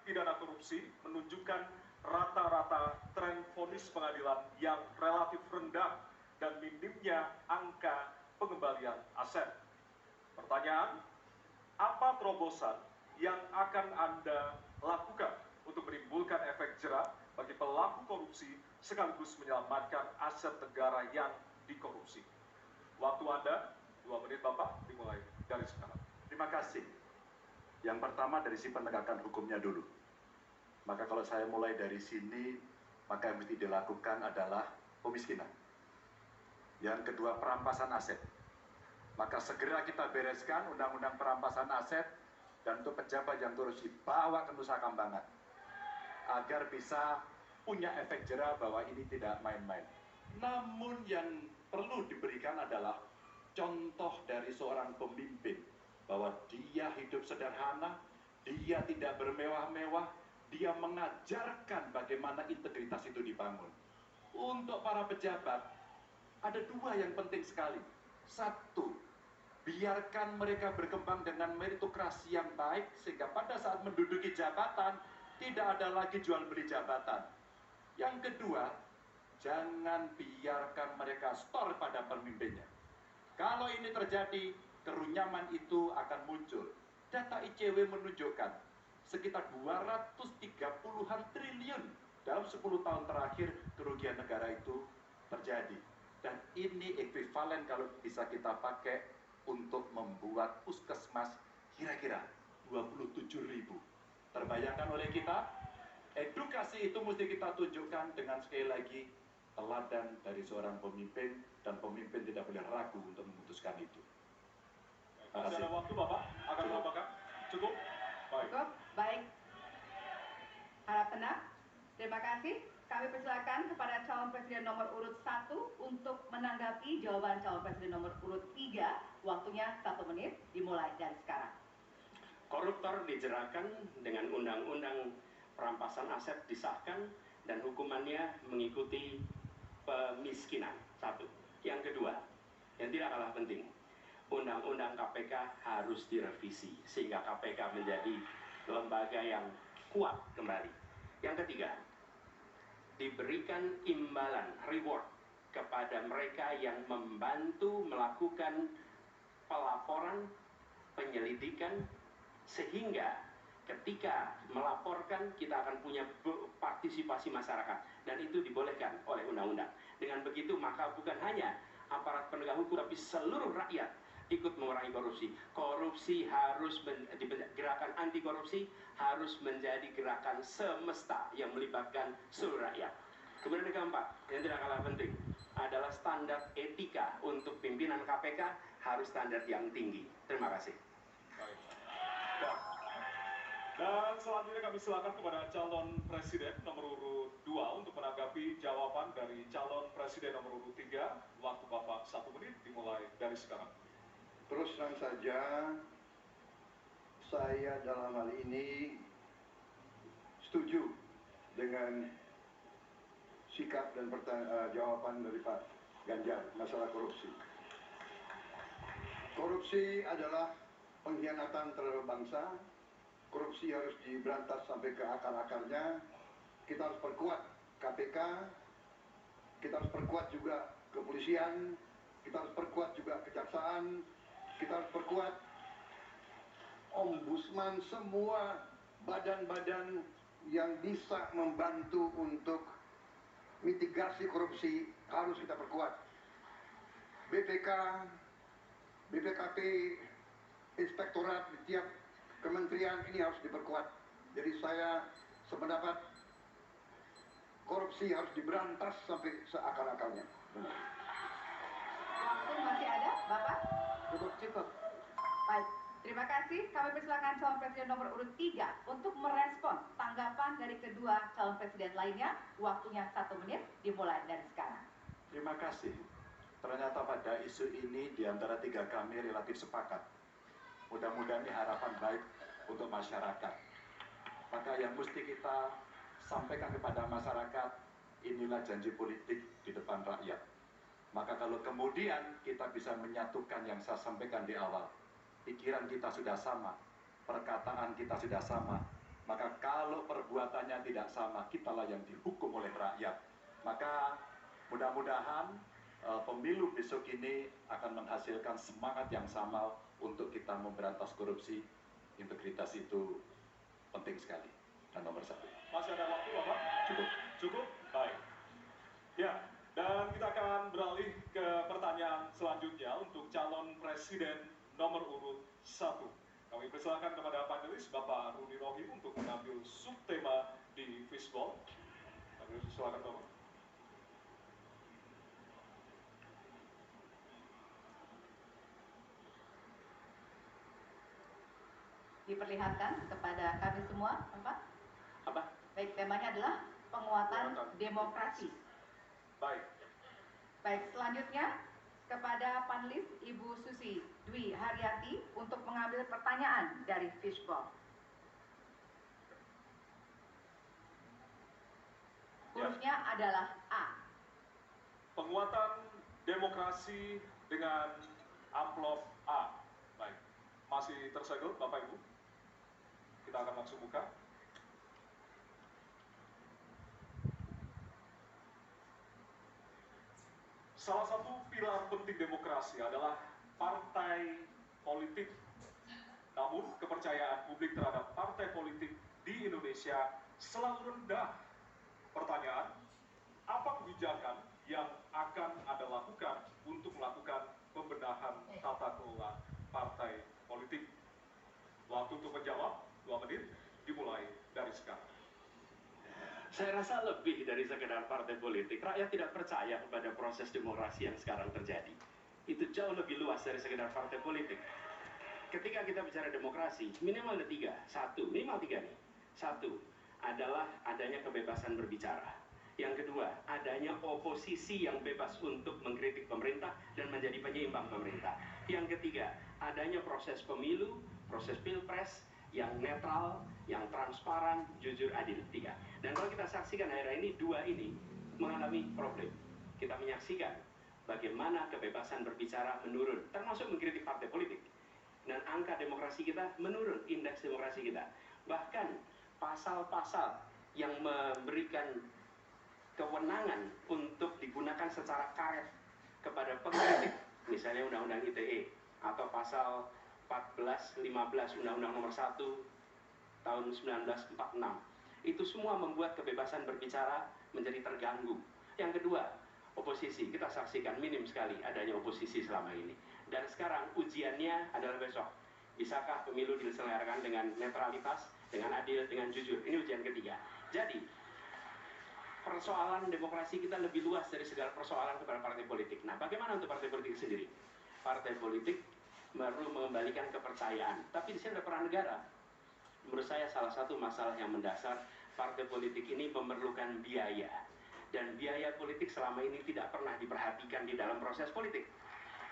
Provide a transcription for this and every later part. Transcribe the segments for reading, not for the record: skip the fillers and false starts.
pidana korupsi menunjukkan rata-rata tren vonis pengadilan yang relatif rendah dan minimnya angka pengembalian aset. Pertanyaan, apa terobosan yang akan Anda lakukan untuk menimbulkan efek jera bagi pelaku korupsi sekaligus menyelamatkan aset negara yang dikorupsi? Waktu Anda 2 menit Bapak, dimulai dari sekarang. Terima kasih. Yang pertama dari si penegakan hukumnya dulu. Maka kalau saya mulai dari sini, maka yang mesti dilakukan adalah pemiskinan. Yang kedua, perampasan aset. Maka segera kita bereskan undang-undang perampasan aset dan untuk pejabat yang korupsi bawa ke Nusa Kambangan agar bisa punya efek jera bahwa ini tidak main-main. Namun yang perlu diberikan adalah contoh dari seorang pemimpin bahwa dia hidup sederhana, dia tidak bermewah-mewah, dia mengajarkan bagaimana integritas itu dibangun. Untuk para pejabat ada dua yang penting sekali. Satu, biarkan mereka berkembang dengan meritokrasi yang baik sehingga pada saat menduduki jabatan tidak ada lagi jual beli jabatan. Yang kedua, jangan biarkan mereka store pada pemimpinnya. Kalau ini terjadi, kerunyaman itu akan muncul. Data ICW menunjukkan sekitar 230-an triliun dalam 10 tahun terakhir kerugian negara itu terjadi. Dan ini ekuivalen kalau bisa kita pakai untuk membuat puskesmas kira-kira 27.000. Terbayangkan oleh kita, edukasi itu mesti kita tunjukkan dengan sekali lagi teladan dari seorang pemimpin, dan pemimpin tidak boleh ragu untuk memutuskan itu. Masih ada waktu Bapak, akan Bapak cukup? Baik. Cukup, baik. Harap tenang. Terima kasih. Kami persilakan kepada calon presiden nomor urut 1 untuk menanggapi jawaban calon presiden nomor urut 3. Waktunya 1 menit, dimulai dari sekarang. Koruptor dijeratkan dengan undang-undang perampasan aset disahkan dan hukumannya mengikuti pemiskinan. 1. Yang kedua, yang tidak kalah penting, undang-undang KPK harus direvisi sehingga KPK menjadi lembaga yang kuat kembali. Yang ketiga, diberikan imbalan, reward kepada mereka yang membantu melakukan pelaporan, penyelidikan, sehingga ketika melaporkan kita akan punya partisipasi masyarakat, dan itu dibolehkan oleh undang-undang. Dengan begitu maka bukan hanya aparat penegak hukum tapi seluruh rakyat ikut mengurangi korupsi. Korupsi harus gerakan anti korupsi harus menjadi gerakan semesta yang melibatkan seluruh rakyat. Kemudian yang keempat, yang tidak kalah penting adalah standar etika untuk pimpinan KPK harus standar yang tinggi. Terima kasih. Baik. Dan selanjutnya kami silakan kepada calon presiden nomor urut 2 untuk menanggapi jawaban dari calon presiden nomor urut 3. Waktu Bapak 1 menit, dimulai dari sekarang. Terus terang saja, saya dalam hal ini setuju dengan sikap dan jawaban dari Pak Ganjar masalah korupsi. Korupsi adalah pengkhianatan terhadap bangsa. Korupsi harus diberantas sampai ke akar-akarnya. Kita harus perkuat KPK, kita harus perkuat juga kepolisian, kita harus perkuat juga kejaksaan, kita harus perkuat ombudsman, semua badan-badan yang bisa membantu untuk mitigasi korupsi harus kita perkuat. BPK, BPKP, inspektorat di tiap kementerian ini harus diperkuat. Jadi saya sependapat korupsi harus diberantas sampai seakar-akarnya. Waktu masih ada, Bapak? Cukup. Baik, terima kasih. Kami persilakan calon presiden nomor urut 3 untuk merespon tanggapan dari kedua calon presiden lainnya. Waktunya 1 menit, dimulai dari sekarang. Terima kasih. Ternyata pada isu ini di antara 3 kami relatif sepakat. Mudah-mudahan ini harapan baik untuk masyarakat. Maka yang mesti kita sampaikan kepada masyarakat, inilah janji politik di depan rakyat. Maka kalau kemudian kita bisa menyatukan yang saya sampaikan di awal, pikiran kita sudah sama, perkataan kita sudah sama, maka kalau hukumnya tidak sama, kitalah yang dihukum oleh rakyat. Maka mudah-mudahan pemilu besok ini akan menghasilkan semangat yang sama untuk kita memberantas korupsi. Integritas itu penting sekali dan nomor satu. Masih ada waktu, Bapak? Cukup. Cukup? Baik. Ya, dan kita akan beralih ke pertanyaan selanjutnya untuk calon presiden nomor urut 1. Kami persilakan kepada panelis Bapak Rudi Rohim untuk mengambil subtema di fishball. Kami persilakan Bapak. Diperlihatkan kepada kami semua, Bapak. Apa? Baik, temanya adalah penguatan demokrasi. Baik. Baik, selanjutnya kepada panelis Ibu Susi Dwi Haryati untuk mengambil pertanyaan dari fishball. Hurufnya adalah A. Penguatan demokrasi dengan amplop A. Baik. Masih tersegel, Bapak Ibu? Kita akan langsung buka. Salah satu pilar penting demokrasi adalah partai politik. Namun, kepercayaan publik terhadap partai politik di Indonesia selalu rendah. Pertanyaan, apa kebijakan yang akan Anda lakukan untuk melakukan pembenahan tata kelola partai politik? Waktu untuk menjawab, 2 menit, dimulai dari sekarang. Saya rasa lebih dari sekedar partai politik. Rakyat tidak percaya kepada proses demokrasi yang sekarang terjadi. Itu jauh lebih luas dari sekedar partai politik. Ketika kita bicara demokrasi, minimal ada 3. 1, minimal 3 nih. 1 adalah adanya kebebasan berbicara. Yang kedua, adanya oposisi yang bebas untuk mengkritik pemerintah dan menjadi penyeimbang pemerintah. Yang ketiga, adanya proses pemilu, proses pilpres yang netral, yang transparan, jujur, adil. 3. Dan kalau kita saksikan akhir-akhir ini, 2 ini mengalami problem. Kita menyaksikan bagaimana kebebasan berbicara menurun, termasuk mengkritik partai politik. Dan angka demokrasi kita menurun, indeks demokrasi kita. Bahkan pasal-pasal yang memberikan kewenangan untuk digunakan secara karet kepada pengkritik, misalnya Undang-Undang ITE atau pasal 14, 15 Undang-Undang Nomor 1 tahun 1946. Itu semua membuat kebebasan berbicara menjadi terganggu. Yang kedua, oposisi. Kita saksikan minim sekali adanya oposisi selama ini. Dan sekarang ujiannya adalah besok. Bisakah pemilu diselenggarakan dengan netralitas, dengan adil, dengan jujur? Ini ujian ketiga. Jadi, persoalan demokrasi kita lebih luas dari segala persoalan kepada partai politik. Nah, bagaimana untuk partai politik sendiri? Partai politik baru mengembalikan kepercayaan. Tapi di sini ada peran negara. Menurut saya salah satu masalah yang mendasar, partai politik ini memerlukan biaya. Dan biaya politik selama ini tidak pernah diperhatikan di dalam proses politik.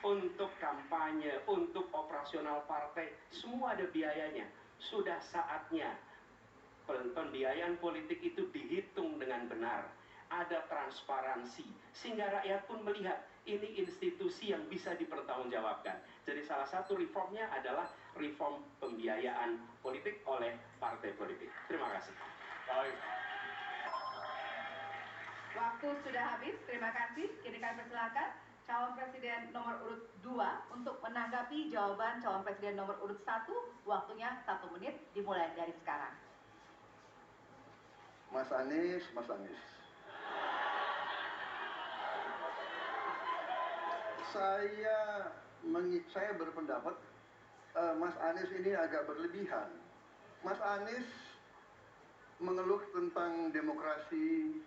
Untuk kampanye, untuk operasional partai, semua ada biayanya. Sudah saatnya pembiayaan politik itu dihitung dengan benar. Ada transparansi, sehingga rakyat pun melihat ini institusi yang bisa dipertanggungjawabkan. Jadi salah satu reformnya adalah reform pembiayaan politik oleh partai politik. Terima kasih. Baik. Waktu sudah habis, terima kasih. Kini kami persilakan calon presiden nomor urut 2 untuk menanggapi jawaban calon presiden nomor urut 1. Waktunya 1 menit, dimulai dari sekarang. Mas Anies, Mas Anies. Saya berpendapat Mas Anies ini agak berlebihan. Mas Anies mengeluh tentang demokrasi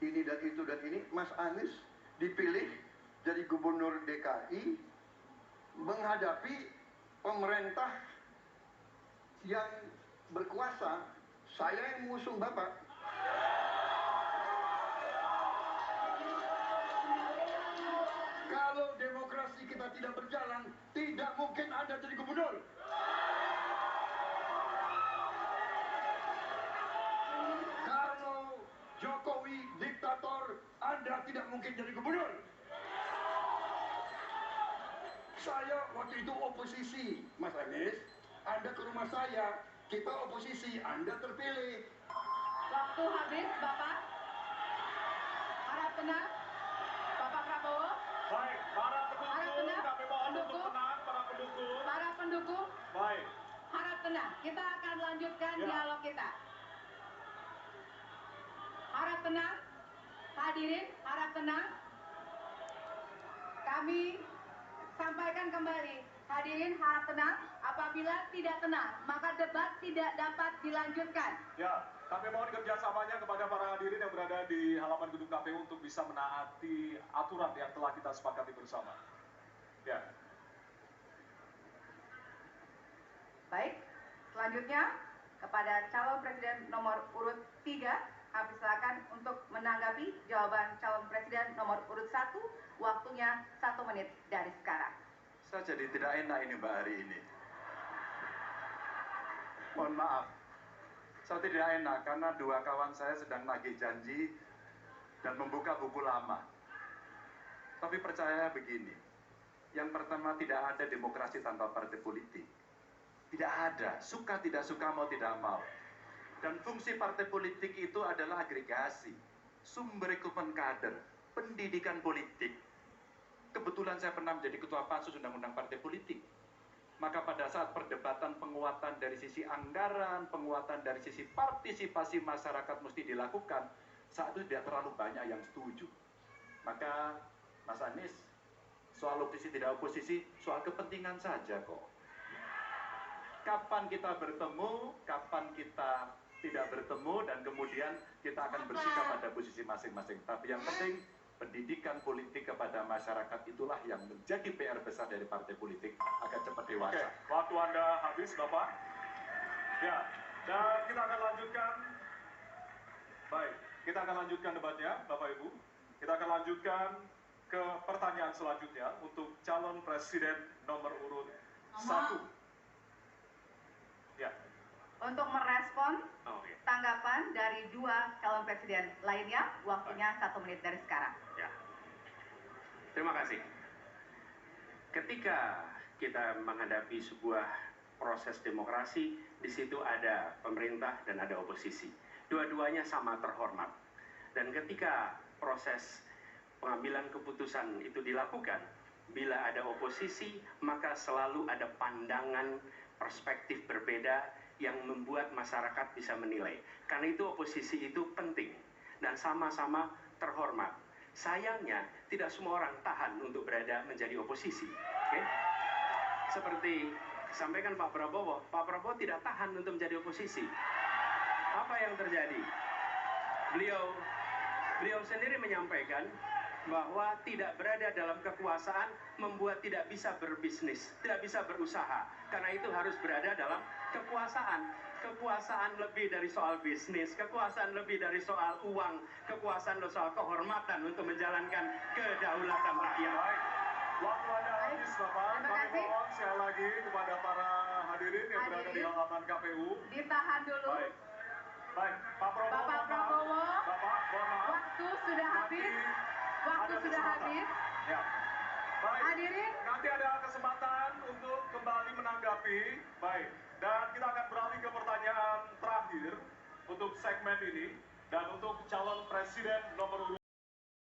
ini dan itu dan ini. Mas Anies dipilih jadi gubernur DKI menghadapi pemerintah yang berkuasa. Saya yang mengusung Bapak. Kalau demokrasi kita tidak berjalan, tidak mungkin Anda jadi gubernur. Kalau Jokowi diktator, Anda tidak mungkin jadi gubernur. Saya waktu itu oposisi, Mas Anies. Anda ke rumah saya, kita oposisi, Anda terpilih. Waktu Waktu habis, Bapak. Harap tenang. Bapak Prabowo. Baik, para Harap pendukung, tenang. kami mohon untuk Pendukung. tenang, para pendukung. Para pendukung, Baik, harap tenang. Kita akan lanjutkan Ya. dialog kita. Harap tenang. Hadirin, harap tenang. Kami sampaikan kembali. Hadirin harap tenang. Apabila tidak tenang, maka debat tidak dapat dilanjutkan. ya, kami mohon kerjasamanya kepada para hadirin yang berada di halaman gedung KPU untuk bisa menaati aturan yang telah kita sepakati bersama. Ya, Baik, selanjutnya kepada calon presiden nomor urut 3, kami silakan untuk menanggapi jawaban calon presiden nomor urut 1, waktunya 1 menit dari sekarang. Saya jadi tidak enak ini Mbak hari ini. Mohon maaf, saya tidak enak karena dua kawan saya sedang nagih janji dan membuka buku lama. Tapi percaya begini, yang pertama tidak ada demokrasi tanpa partai politik. Tidak ada, suka tidak suka mau tidak mau. Dan fungsi partai politik itu adalah agregasi, sumber rekrutmen kader, pendidikan politik. Kebetulan saya pernah menjadi ketua pansus undang-undang partai politik. Maka pada saat perdebatan penguatan dari sisi anggaran, penguatan dari sisi partisipasi masyarakat mesti dilakukan, saat itu tidak terlalu banyak yang setuju. Maka Mas Anies, soal oposisi tidak oposisi, soal kepentingan saja kok. Kapan kita bertemu, kapan kita tidak bertemu, dan kemudian kita akan bersikap pada posisi masing-masing. Tapi yang penting, pendidikan politik kepada masyarakat itulah yang menjadi PR besar dari partai politik agar cepat dewasa. oke, waktu Anda habis, Bapak. Ya, dan kita akan lanjutkan. Baik, kita akan lanjutkan debatnya, Bapak Ibu. Kita akan lanjutkan ke pertanyaan selanjutnya untuk calon presiden nomor urut 1. Ya, Untuk merespon Oh, ya. tanggapan dari 2 calon presiden lainnya, waktunya 1 menit dari sekarang. Ya. Terima kasih. Ketika kita menghadapi sebuah proses demokrasi, di situ ada pemerintah dan ada oposisi. Dua-duanya sama terhormat. Dan ketika proses pengambilan keputusan itu dilakukan, bila ada oposisi, maka selalu ada pandangan perspektif berbeda yang membuat masyarakat bisa menilai. Karena itu oposisi itu penting dan sama-sama terhormat. Sayangnya tidak semua orang tahan untuk berada menjadi oposisi. Oke? Seperti disampaikan Pak Prabowo tidak tahan untuk menjadi oposisi. Apa yang terjadi? Beliau sendiri menyampaikan bahwa tidak berada dalam kekuasaan membuat tidak bisa berbisnis, tidak bisa berusaha. Karena itu harus berada dalam kekuasaan. Kekuasaan lebih dari soal bisnis, kekuasaan lebih dari soal uang, kekuasaan soal kehormatan untuk menjalankan kedaulatan rakyat. baik. Waktu Anda habis, Bapak. Terima Kami kasih. mohon sekali lagi kepada para hadirin yang berada di Hadirin. halaman KPU. Ditahan dulu. Baik, baik. Pak Prabowo, Bapak mohon maaf. Prabowo. Bapak, mohon maaf. Waktu sudah Nanti habis. Waktu ada sudah kesempatan. habis. Ya. Baik. Hadirin. Nanti ada kesempatan untuk kembali menanggapi. Baik. Dan kita akan beralih ke pertanyaan terakhir untuk segmen ini dan untuk calon presiden nomor urut